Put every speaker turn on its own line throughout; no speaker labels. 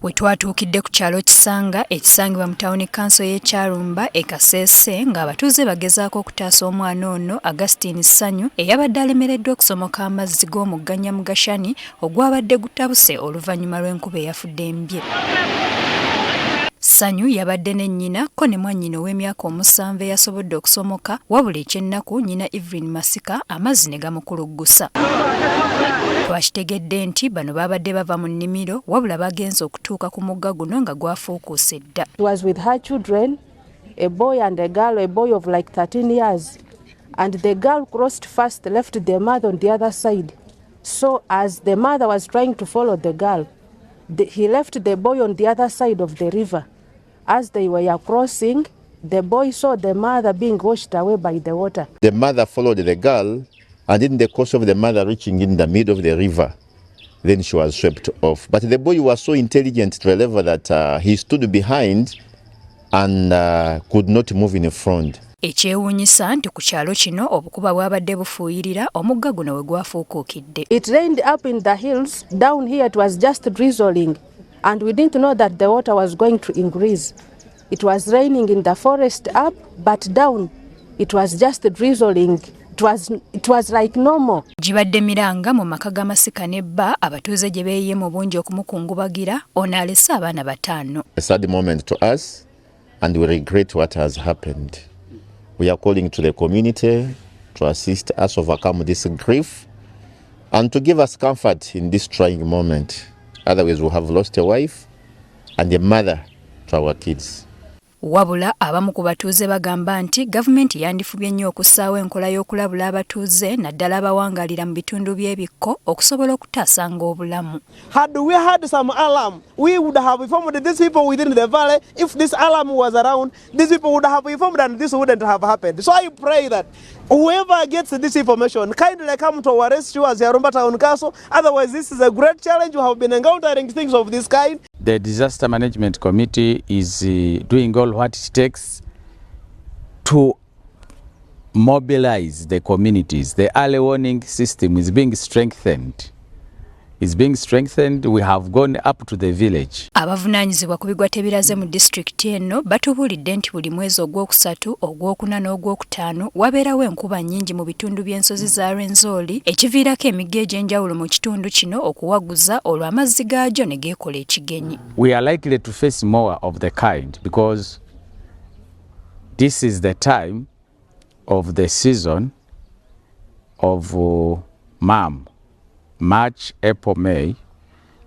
We twatuukidde ku kyalo Kisanga ekisangibwa mu tawuni Kanso y'e Kyarumba e Kasese ng'abatuuze bagezaako okutaasa omwana ono Augustine Ssanyu eyabadde alemereddwa okusomoka amazzi g'omugga Nyamugasani ogwabadde gutabuse oluvannyuma lw'enkuba eyafudde embye. Ssanyu yabadde ne nnyina ko ne mwannyina ow'emyaka 7 eyasobodde okusomoka wabula ekyennaku nnyina Evelyn Masika amazzi ne gamukuluggusa. Twakitegedde nti bano babadde bava mu nnimiro wabula bagenze okutuuka ku mugga guno nga gwafuukuuse dda.
She was with her children, a boy and a girl, a boy of like 13 years. And the girl crossed first, left the mother on the other side. So as the mother was trying to follow the girl, he left the boy on the other side of the river. As they were crossing, the boy saw the mother being washed away by the water.
The mother followed the girl, and in the course of the mother reaching in the middle of the river, then she was swept off. But the boy was so intelligent to the level that he stood behind and could not move in front.
Ekyewuunyisa nti ku kyalo kino obukuba bwabadde bufuuyirira omugga guno we gwafuukuukidde.
It rained up in the hills. Down here it was just drizzling. And we didn't know that the water was going to increase. It was raining in the forest up, but down it was just drizzling. It was like normal.
Gibadde miranga mu maka ga Masika ne bba abatuuze gye beeyiye mu bungi okumukungubagira ono alese abaana 5.
A sad moment to us, and we regret what has happened. We are calling to the community to assist us overcome this grief and to give us comfort in this trying moment. Otherwise, we have lost a wife and a mother to our kids.
Wabula abamu ku batuuze bagamba nti gavumenti yandifubye nnyo okussaawo enkola y'okulabula abatuuze naddala abawangaalira mu bitundu by'ebikko okusobola okutaasanga obulamu.
Had we had some alarm, we would have informed these people within the valley. If this alarm was around, these people would have informed and this wouldn't have happened. So I pray that whoever gets this information kindly come to our rescue as Kyarumba Town Council. Otherwise, this is a great challenge. We have been encountering things of this kind.
The Disaster Management Committee is doing all what it takes to mobilize the communities. The early warning system is being strengthened. We have gone up to the village.
Abavunaanyizibwa ku bigwa tebiraze mu disitulikiti eno batubuulidde nti buli mwezi ogwokusatu, ogwokuna n'ogwokutaano wabeerawo enkuba nnyingi mu bitundu by'ensozi za Rwenzori ekiviirako emigga egy'enjawulo mu kitundu kino okuwaguza olwo amazzi gaagyo ne geekola ekigenyi.
We are likely to face more of the kind because this is the time of the season of March, April, May,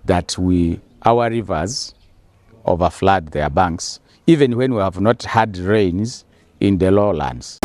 that our rivers overflood their banks, even when we have not had rains in the lowlands.